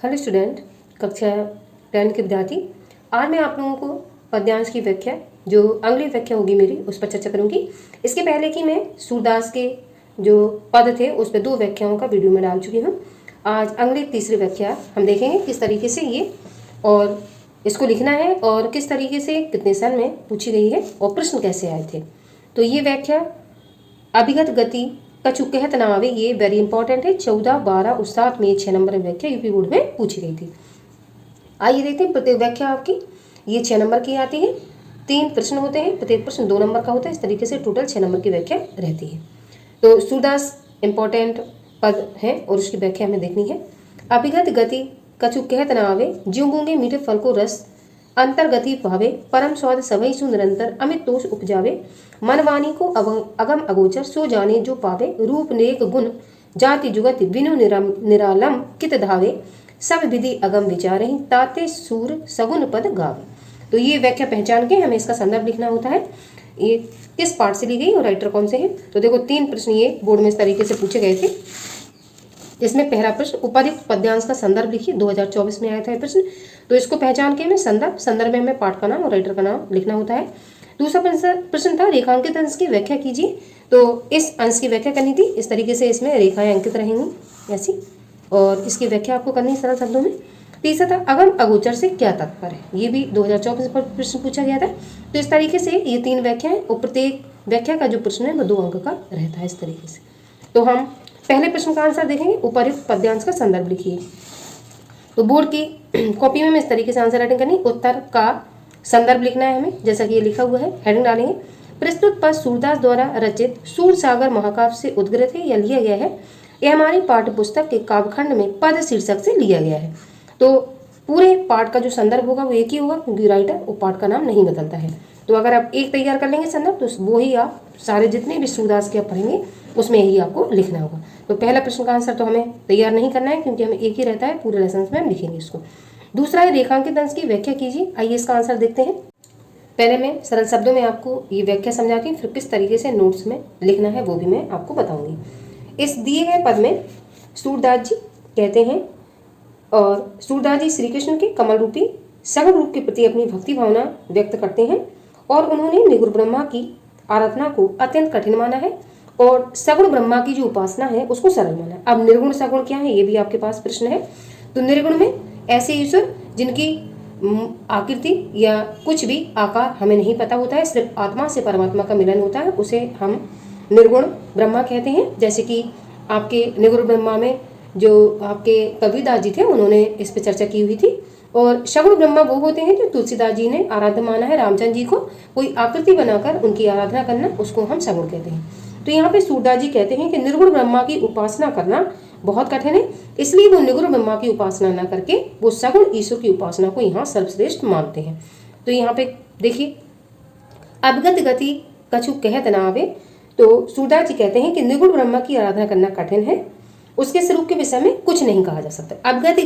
Hello student, कक्षा 10 के विद्यार्थी। आज मैं आप लोगों को पद्यांश की व्याख्या, जो अगली व्याख्या होगी मेरी, उस पर चर्चा करूंगी। इसके पहले कि मैं सूरदास के जो पद थे उस पर 2 व्याख्याओं का वीडियो में डाल चुकी हूँ। आज अगली तीसरी व्याख्या हम देखेंगे किस तरीके से ये और इसको लिखना है और किस तरीके से कितने सन में पूछी गई है और प्रश्न कैसे आए थे। तो ये व्याख्या अभिगत गति कछु कहत ना आवे, ये वेरी इंपॉर्टेंट है। 14, 12 और 7 में 6 नंबर व्याख्या यूपी बोर्ड में पूछी गई थी। आइए देखते हैं प्रत्येक व्याख्या आपकी ये 6 नंबर की आती है। 3 प्रश्न होते हैं, प्रत्येक प्रश्न 2 नंबर का होता है। इस तरीके से टोटल 6 नंबर की व्याख्या रहती है। तो सूरदास इंपॉर्टेंट पद है और उसकी व्याख्या हमें देखनी है। अभिगत गति कछु कहत न आवे, ज्यों गूंगे मीठे फल को रस अंतर्गति भावे, परम स्वाद सभई सु निरंतर अमित तोष उपजावे, मन वाणी को अगम अगोचर सो जाने जो पावे, रूप नेक गुण जाति जुगत बिनु निरालम कित धावे, सब विधि अगम विचारे ताते सूर सगुन पद गावे। तो ये व्याख्या पहचान के हमें इसका संदर्भ लिखना होता है। ये किस पार्ट से ली गई और राइटर कौन से हैं। तो देखो 3 प्रश्न ये बोर्ड में इस तरीके से पूछे गए थे। इसमें पहला प्रश्न उपर्युक्त पद्यांश का संदर्भ लिखिए, 2024 में आया था ये प्रश्न। तो इसको पहचान के हमें संदर्भ में हमें पाठ का नाम और राइटर का नाम लिखना होता है। दूसरा प्रश्न था रेखांकित अंश की व्याख्या कीजिए। तो इस अंश की व्याख्या करनी थी। इस तरीके से इसमें रेखाएं अंकित रहेंगी ऐसी, और इसकी व्याख्या आपको करनी सरल शब्दों में। तीसरा था अगम अगोचर से क्या तात्पर्य है, ये भी 2024 पर प्रश्न पूछा गया था। तो इस तरीके से ये 3 व्याख्याएं और प्रत्येक व्याख्या का जो प्रश्न है वो 2 अंक का रहता है इस तरीके से। तो हम पहले प्रश्न का आंसर देखेंगे, उपर्युक्त पद्यांश का संदर्भ लिखिए। तो बोर्ड की कॉपी में इस तरीके से आंसर राइटिंग करनी, उत्तर का संदर्भ लिखना है हमें, जैसा कि ये लिखा हुआ है। हेडिंग डालेंगे, प्रस्तुत पद सूरदास द्वारा रचित सूर सागर महाकाव्य से उद्गृत है या लिया गया है। यह हमारी पाठ्य पुस्तक के काव्यखंड में पद शीर्षक से लिया गया है। तो पूरे पाठ का जो संदर्भ होगा वो एक ही होगा, क्योंकि राइटर और पाठ का नाम नहीं बदलता है। तो अगर आप एक तैयार कर लेंगे संदर्भ, तो वो ही आप सारे जितने भी सूरदास के आप पढ़ेंगे उसमें यही आपको लिखना होगा। तो पहला प्रश्न का आंसर तो हमें तैयार नहीं करना है, क्योंकि हमें एक ही रहता है, पूरे लेसन में हम लिखेंगे इसको। दूसरा है रेखांकित अंश की व्याख्या कीजिए। आइए इसका आंसर देखते हैं। पहले मैं सरल शब्दों में आपको ये व्याख्या समझाती हूँ, फिर किस तरीके से नोट्स में लिखना है वो भी मैं आपको बताऊंगी। इस दिए गए पद में सूरदास जी कहते हैं, और सूरदास जी श्री कृष्ण के कमल रूपी सगुण रूप के प्रति अपनी भक्ति भावना व्यक्त करते हैं, और उन्होंने निर्गुण ब्रह्मा की आराधना को अत्यंत कठिन माना है और सगुण ब्रह्मा की जो उपासना है उसको सरल माना है। अब निर्गुण सगुण क्या है, ये भी आपके पास प्रश्न है। तो निर्गुण में ऐसे ईश्वर जिनकी आकृति या कुछ भी आकार हमें नहीं पता होता है, सिर्फ आत्मा से परमात्मा का मिलन होता है, उसे हम निर्गुण ब्रह्मा कहते हैं। जैसे कि आपके निर्गुण ब्रह्मा में जो आपके कबीरदास जी थे उन्होंने इस पर चर्चा की हुई थी। और सगुण ब्रह्मा वो होते हैं जो तुलसीदास जी ने आराध्य माना है रामचंद्र जी को, कोई आकृति बनाकर उनकी आराधना करना, उसको हम सगुण कहते हैं। तो यहाँ पे सूरदास जी कहते हैं कि निर्गुण ब्रह्मा की उपासना करना बहुत कठिन है, इसलिए वो निर्गुण ब्रह्मा की उपासना न करके वो सगुण ईश्वर की उपासना को यहाँ सर्वश्रेष्ठ मानते हैं। तो यहाँ पे देखिए, अभिगत गति कछु कहत न आवे। तो सूरदास जी कहते हैं कि निर्गुण ब्रह्मा की आराधना करना कठिन है, उसके स्वरूप के विषय में कुछ नहीं कहा जा सकता। अवगति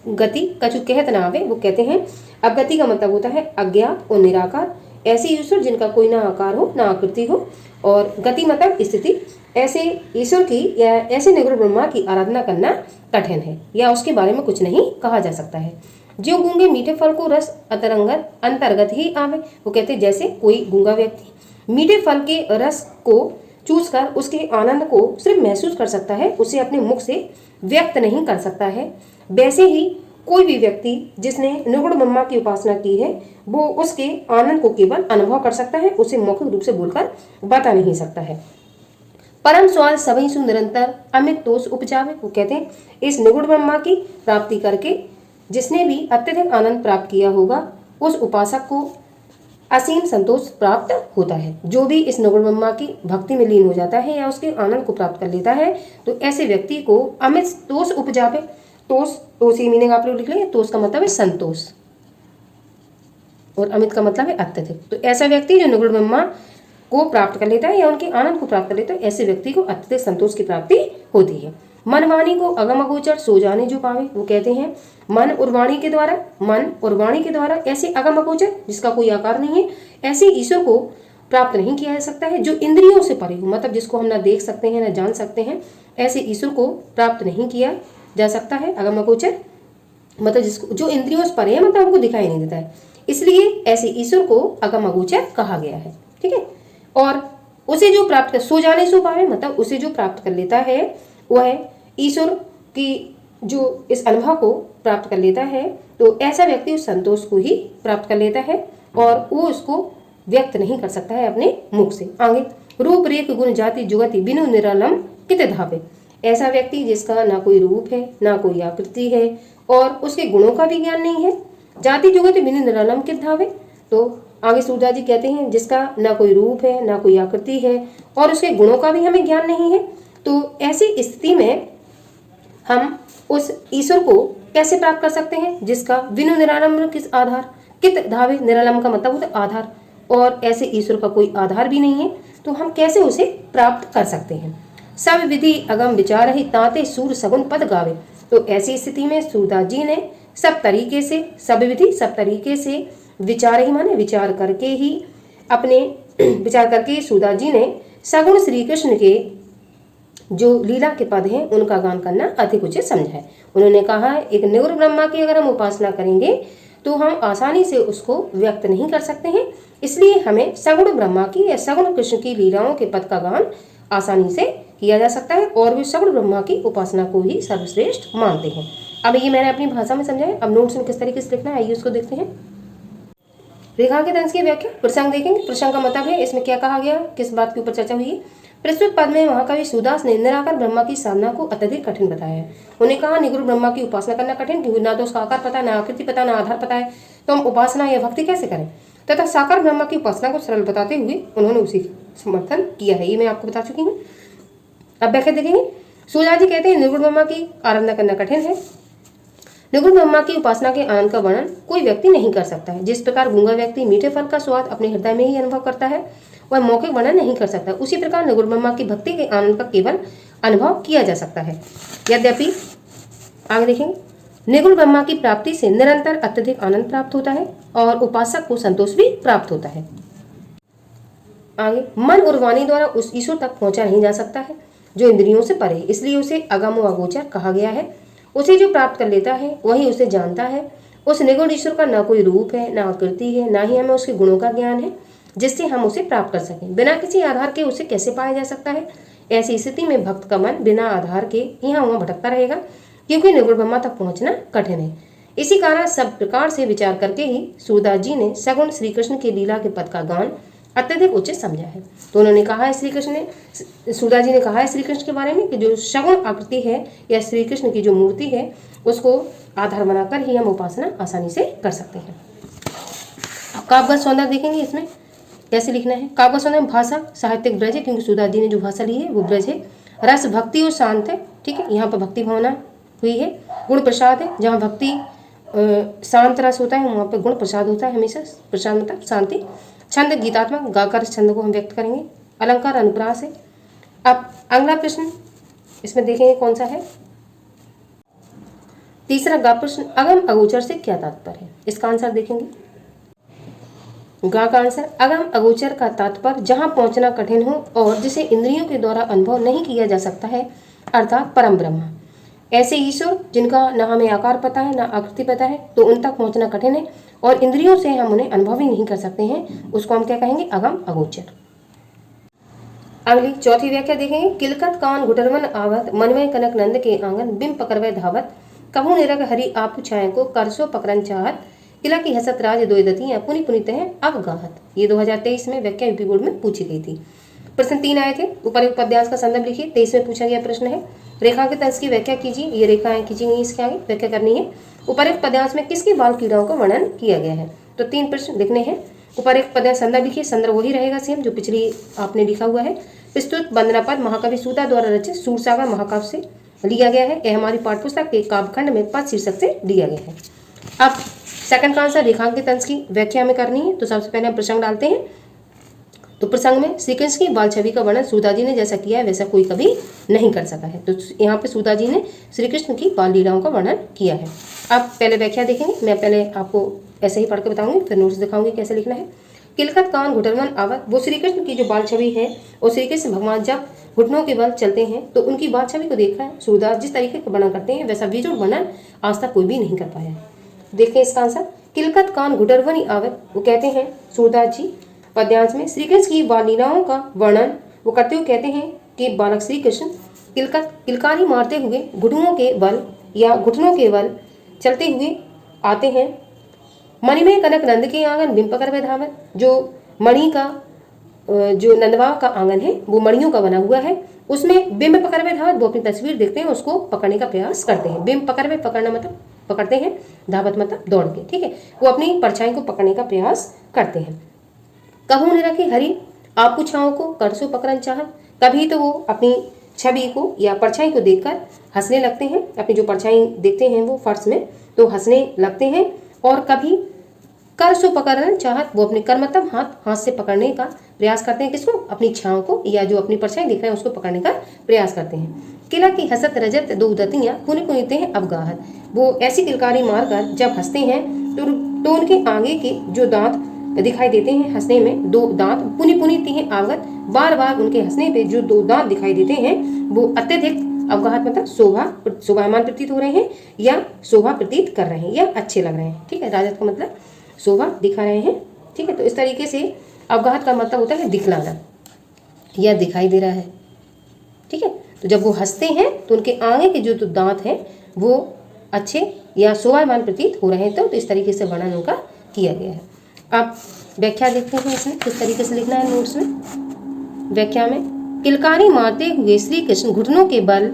गति कछु कहत न आवे, वो कहते हैं अवगति का मतलब होता है अज्ञात और निराकार, ऐसे ईश्वर जिनका कोई ना आकार हो ना आकृति हो, और गति मतलब स्थिति। ऐसे ईश्वर की या ऐसे निर्गुण ब्रह्मा की आराधना करना कठिन है या उसके बारे में कुछ नहीं कहा जा सकता है। जो गूंगे मीठे फल को रस अंतर्गत ही आवे, वो कहते हैं जैसे कोई गूंगा व्यक्ति मीठे फल के रस को चूस कर उसके आनंद को सिर्फ महसूस कर सकता है, उसे अपने मुख से व्यक्त नहीं कर सकता है, वैसे ही कोई भी व्यक्ति जिसने निर्गुण ब्रह्मा की उपासना की है वो उसके आनंद को केवल अनुभव कर सकता है, उसे मौखिक रूप से बोलकर बता नहीं सकता है। परम स्वाद सभी सु निरंतर अमित तोष उपजावे, वो कहते हैं इस निर्गुण ब्रह्मा की प्राप्ति करके जिसने भी अत्यधिक आनंद प्राप्त किया होगा उस उपासक को असीम संतोष प्राप्त होता है। जो भी इस निर्गुण ब्रह्मा की भक्ति में लीन हो जाता है या उसके आनंद को प्राप्त कर लेता है, तो ऐसे व्यक्ति को अमित तोष उपजावे। तोष की मीनिंग आप लोग लिख लें। तोष का मतलब है संतोष और अमित का मतलब है अत्यधिक। तो ऐसा व्यक्ति जो निर्गुण ब्रह्मा को प्राप्त कर लेता है या उनके आनंद को प्राप्त कर लेता है, ऐसे व्यक्ति को अत्यधिक संतोष की प्राप्ति होती है। मन वाणी को अगम अगोचर सो जाने जो पावे, वो कहते हैं मन और वाणी के द्वारा ऐसे अगम अगोचर जिसका कोई आकार नहीं है, ऐसे ईश्वर को प्राप्त नहीं किया जा सकता है जो इंद्रियों से परे हो, मतलब जिसको हम ना देख सकते हैं ना जान सकते हैं, ऐसे ईश्वर को प्राप्त नहीं किया जा सकता है अगम अगोचर। मतलब जिसको जो इंद्रियों से परे है, मतलब हमको दिखाई नहीं देता है, इसलिए ऐसे ईश्वर को अगम अगोचर कहा गया है। ठीक है, और उसे जो प्राप्त कर, सो जाने सो पावे, मतलब उसे जो प्राप्त कर लेता है वह ईश्वर की जो इस अनुभव को प्राप्त कर लेता है, तो ऐसा व्यक्ति उस संतोष को ही प्राप्त कर लेता है और वो उसको व्यक्त नहीं कर सकता है अपने मुख से। आगे, रूप रेख गुण जाति जुगति बिनु निरालम कित धावे, ऐसा व्यक्ति जिसका ना कोई रूप है ना कोई आकृति है और उसके गुणों का भी ज्ञान नहीं है, जाति जुगति बिनु निरालम कित धावे, तो आगे सूरदास जी कहते हैं जिसका ना कोई रूप है ना कोई आकृति है और उसके गुणों का भी हमें ज्ञान नहीं है, तो ऐसी स्थिति में हम उस ईश्वर को कैसे प्राप्त कर सकते हैं जिसका बिनु निरालम किस आधार, कित धावे, निरालम का मतलब होता है आधार, और ऐसे ईश्वर का कोई आधार भी नहीं है, तो हम कैसे उसे प्राप्त कर सकते हैं। सब विधि अगम विचार ही ताते सूर सगुन पद गावे, तो ऐसी स्थिति में सूरदास जी ने सब तरीके से, सब विधि सब तरीके से विचार ही माने विचार करके ही अपने विचार करके सूरदास जी ने सगुण श्री कृष्ण के जो लीला के पद हैं उनका गान करना अधिक उचित समझा है। उन्होंने कहा है एक निर्गुण ब्रह्मा की अगर हम उपासना करेंगे तो हम आसानी से उसको व्यक्त नहीं कर सकते हैं, इसलिए हमें सगुण ब्रह्मा की या सगुण कृष्ण की लीलाओं के पद का गान आसानी से किया जा सकता है और वे सगुण ब्रह्मा की उपासना को ही सर्वश्रेष्ठ मानते हैं। अब ये मैंने अपनी भाषा में समझा है, अब नोट्स में किस तरीके से लिखना है आइए उसको देखते हैं। रेखांकित अंश की व्याख्या, प्रसंग देखेंगे, प्रसंग का मतलब है इसमें क्या कहा गया, किस बात के ऊपर चर्चा हुई है। प्रस्तुत पद में महाकवि सूरदास ने निराकार ब्रह्मा की साधना को अत्यधिक कठिन बताया है। उन्हें कहा निगुण ब्रह्मा की उपासना करना कठिन, क्योंकि ना तो उसका आकार पता, ना आकृति पता, ना आधार पता है, तो हम उपासना या भक्ति कैसे करें, तथा साकार ब्रह्मा की उपासना को सरल बताते हुए उन्होंने उसी समर्थन किया है, ये मैं आपको बता चुकी हूँ। अब व्याख्या देखेंगे। सूरदास जी कहते हैं निर्गुण ब्रह्मा की आराधना करना कठिन है। निर्गुण ब्रह्मा की उपासना के आनंद का वर्णन कोई व्यक्ति नहीं कर सकता है। जिस प्रकार गूंगा व्यक्ति मीठे फल का स्वाद अपने हृदय में ही अनुभव करता है, वह मौखिक वर्णन नहीं कर सकता, उसी प्रकार निर्गुण ब्रह्मा की भक्ति के आनंद का केवल अनुभव किया जा सकता है। यद्यपि आगे देखेंगे, निर्गुण ब्रह्मा की प्राप्ति से निरंतर अत्यधिक आनंद प्राप्त होता है और उपासक को संतोष भी प्राप्त होता है। आगे, मन और वाणी द्वारा उस ईश्वर तक पहुंचा नहीं जा सकता है जो इंद्रियों से परे, इसलिए उसे अगम व अगोचर कहा गया है। उसे जो प्राप्त कर लेता है वही उसे जानता है। उस निर्गुण ईश्वर का न कोई रूप है, न आकृति है, न ही हमें उसके गुणों का ज्ञान है जिससे हम उसे प्राप्त कर सकें। बिना किसी आधार के उसे कैसे पाया जा सकता है। ऐसी स्थिति में भक्त का मन बिना आधार के यहाँ वहाँ भटकता रहेगा, क्योंकि निर्गुण ब्रह्मा तक पहुँचना कठिन है। इसी कारण सब प्रकार से विचार करके ही सूरदास जी ने सगुण श्री कृष्ण की लीला के पद का गान अत्यधिक उचित समझा है। तो उन्होंने कहा है सूरदास जी ने कहा है श्री कृष्ण के बारे में कि जो सगुण आकृति है या श्री कृष्ण की जो मूर्ति है उसको आधार बनाकर ही हम उपासना आसानी से कर सकते हैं। काव्य सौंदर्य देखेंगे, इसमें कैसे लिखना है। काव्य सौंदर्य भाषा साहित्यिक ब्रज है, क्योंकि सूरदास जी ने जो भाषा ली है वो ब्रज है। रस भक्ति और शांत है, ठीक है, यहाँ पर भक्ति भावना हुई है। गुण प्रसाद है, जहाँ भक्ति शांत रस होता है वहाँ पर गुण प्रसाद होता है, हमेशा प्रसाद मतलब शांति। छंद गीतात्मक, गाकर छंद को हम व्यक्त करेंगे। अलंकार अनुप्रास है। अब अगला प्रश्न इसमें देखेंगे कौन सा है। तीसरा गा प्रश्न, अगम अगोचर से क्या तात्पर्य है, इसका आंसर देखेंगे। गा का आंसर, अगम अगोचर का तात्पर्य जहां पहुंचना कठिन हो और जिसे इंद्रियों के द्वारा अनुभव नहीं किया जा सकता है, अर्थात परम ब्रह्म। ऐसे ईश्वर जिनका न हमें आकार पता है न आकृति पता है, तो उन तक पहुंचना कठिन है और इंद्रियों से हम उन्हें अनुभव ही नहीं कर सकते हैं, उसको हम क्या कहेंगे, अगम अगोचर। अगली चौथी व्याख्या देखेंगे। किलकत कान घुटरवन आवत, मनमय कनक नंद के आंगन, बिम पकड़वे धावत, कभू निरग हरि आप छाए को, करसो पकड़न चाहत, किला की हसत राज दो दतियां, पुनि पुनित है अब गाहत। ये 2023 में व्याख्या यूपी बोर्ड में पूछी गई थी। प्रश्न 3 आए थे। ऊपर पद्यांश का संदर्भ लिखिए। 23 में पूछा गया प्रश्न है रेखांकित अंश की व्याख्या कीजिए। ये रेखाएं खींची गई, इसके आगे व्याख्या करनी है। उपरोक्त पद्यांश में किसकी बाल क्रीड़ाओं का वर्णन किया गया है, तो 3 प्रश्न लिखने हैं। उपरोक्त पद्यांश संदर्भ लिखिए। संदर्भ वही रहेगा सेम जो पिछली आपने लिखा हुआ है। प्रस्तुत वंदना पद महाकवि सूदा द्वारा रचित सूरसागर महाकाव्य से लिया गया है। यह हमारी पाठ्यपुस्तक के काव्यखंड में पद शीर्षक से लिया गया है। अब सेकंड का आंसर रेखांकित अंश की व्याख्या हमें करनी है। तो सबसे पहले हम प्रसंग डालते हैं। तो प्रसंग में श्री कृष्ण की बाल छवि का वर्णन सूरदास जी ने जैसा किया है वैसा कोई कभी नहीं कर सका है। तो यहाँ पे सूरदास जी ने श्री कृष्ण की बाल लीलाओं का वर्णन किया है। अब पहले व्याख्या देखेंगे। मैं पहले आपको ऐसे ही पढ़ के बताऊंगी, फिर नोट्स दिखाऊंगी कैसे लिखना है। किलकत कान घुटरवन आवत, वो श्री कृष्ण की जो बाल छवि है और श्री कृष्ण भगवान जब घुटनों के बल चलते हैं। तो उनकी बात छवि को देखा है सूरदास जिस तरीके का वर्णन करते हैं वैसा बेजोड़ वर्णन आज तक कोई भी नहीं कर पाया है। देखते हैं इसका आंसर। किलकत कान घुटरवनी आवत, वो कहते हैं सूरदास जी पद्यांश में श्री कृष्ण की बाल लीलाओं का वर्णन वो करते हुए कहते हैं कि बालक श्री कृष्ण किलकारी मारते हुए घुटनों के बल या घुटनों के बल चलते हुए आते हैं। मणिमय कनक नंद के आंगन बिंब पकड़ में धावत, जो मणि का जो नंदवाव का आंगन है वो मणियों का बना हुआ है, उसमें बिंब पकड़ में धावत, वो अपनी तस्वीर देखते हैं उसको पकड़ने का प्रयास करते हैं। बिंब पकड़ में पकड़ना मतलब पकड़ते हैं, धावत मतलब दौड़ के, ठीक है, वो अपनी परछाई को पकड़ने का प्रयास करते हैं। कहूँ ने रखी हरि आपको छाओं को करसो पकड़न चाह, कभी तो वो अपनी छवि को या परछाई को देखकर हंसने लगते हैं, अपनी जो परछाई देखते हैं वो फर्श में तो हंसने लगते हैं। और कभी कर सो पकड़ना चाहत, वो अपने कर मतलब हाथ से पकड़ने का प्रयास करते हैं, किसको, अपनी छाओं को या जो अपनी परछाई दिख रहे हैं उसको पकड़ने का प्रयास करते हैं। किला की हसत रजत दो दतियां पुनि पुनिते हैं अवगाहत, वो ऐसी किलकारी मारकर जब हंसते हैं तो उनके आगे के जो दांत दिखाई देते हैं, हंसने में दो दांत पुनि पुनिते हैं अवगत, बार बार उनके हंसने पे जो दो दांत दिखाई देते हैं वो अत्यधिक अवगाहत मतलब शोभायमान प्रतीत हो रहे हैं या शोभा प्रतीत कर रहे हैं या अच्छे लग रहे हैं, ठीक है। राजत का मतलब शोभा दिखा रहे हैं, ठीक है। तो इस तरीके से अवगाहत का मतलब होता है दिखलाना या दिखाई दे रहा है, ठीक है। तो जब वो हंसते हैं तो उनके आगे के जो दांत हैं वो अच्छे या शोभायमान प्रतीत हो रहे हैं। तो इस तरीके से वर्णन उनका किया गया है। आप व्याख्या देखते हैं इसमें किस तरीके से लिखना है नोट्स में। व्याख्या में किलकारी मारते हुए श्री कृष्ण घुटनों के बल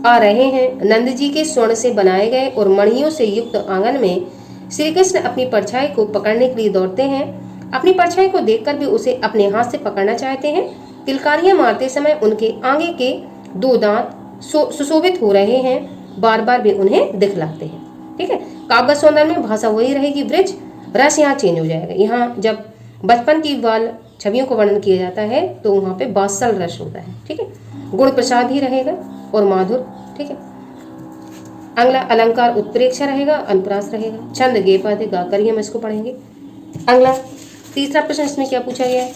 आ रहे हैं। नंद जी के स्वर्ण से बनाए गए और मणियों से युक्त आंगन में श्री कृष्ण अपनी परछाई को पकड़ने के लिए दौड़ते हैं। अपनी परछाई को देखकर भी उसे अपने हाथ से पकड़ना चाहते हैं। किलकारियां मारते समय उनके आगे के दो दांत सुशोभित हो रहे हैं, बार बार भी उन्हें दिखलाते हैं, ठीक है। काव्य सौंदर्य में भाषा वही रहेगी, वृक्ष रस यहाँ चेंज हो जाएगा। यहाँ जब बचपन की बाल छवियों को वर्णन किया जाता है तो वहाँ पे बात्सल रस होता है, ठीक है। गुण प्रसाद ही रहेगा और माधुर, ठीक है। अगला अलंकार उत्प्रेक्षा रहेगा, अनुप्रास रहेगा, छंद गे पद गा कर ही हम इसको पढ़ेंगे। अगला तीसरा प्रश्न इसमें क्या पूछा गया है,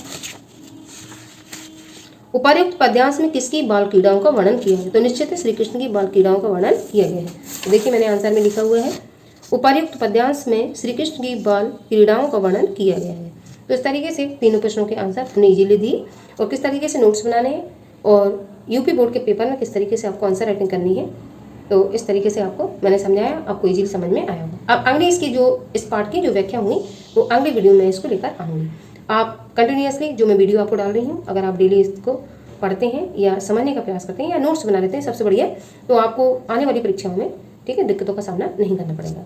उपर्युक्त पद्यांश में किसकी बाल क्रीड़ाओं का वर्णन किया है। तो निश्चित है श्री कृष्ण की बाल क्रीड़ाओं का वर्णन किया गया है। तो देखिए मैंने आंसर में लिखा हुआ है उपर्युक्त पद्यांश में श्री कृष्ण की बाल क्रीड़ाओं का वर्णन किया गया है। तो इस तरीके से तीनों प्रश्नों के आंसर हमने इजीली दिए और किस तरीके से नोट्स बनाने हैं और यूपी बोर्ड के पेपर में किस तरीके से आपको आंसर राइटिंग करनी है, तो इस तरीके से आपको मैंने समझाया, आपको इजीली समझ में आया होगा। अब अगली इसकी जो इस पार्ट की जो व्याख्या हुई वो अगले वीडियो में इसको लेकर आऊँगी। आप कंटिन्यूसली जो मैं वीडियो आपको डाल रही हूँ अगर आप डेली इसको पढ़ते हैं या समझने का प्रयास करते हैं या नोट्स बना लेते हैं सबसे बढ़िया, तो आपको आने वाली परीक्षाओं में, ठीक है, दिक्कतों का सामना नहीं करना पड़ेगा।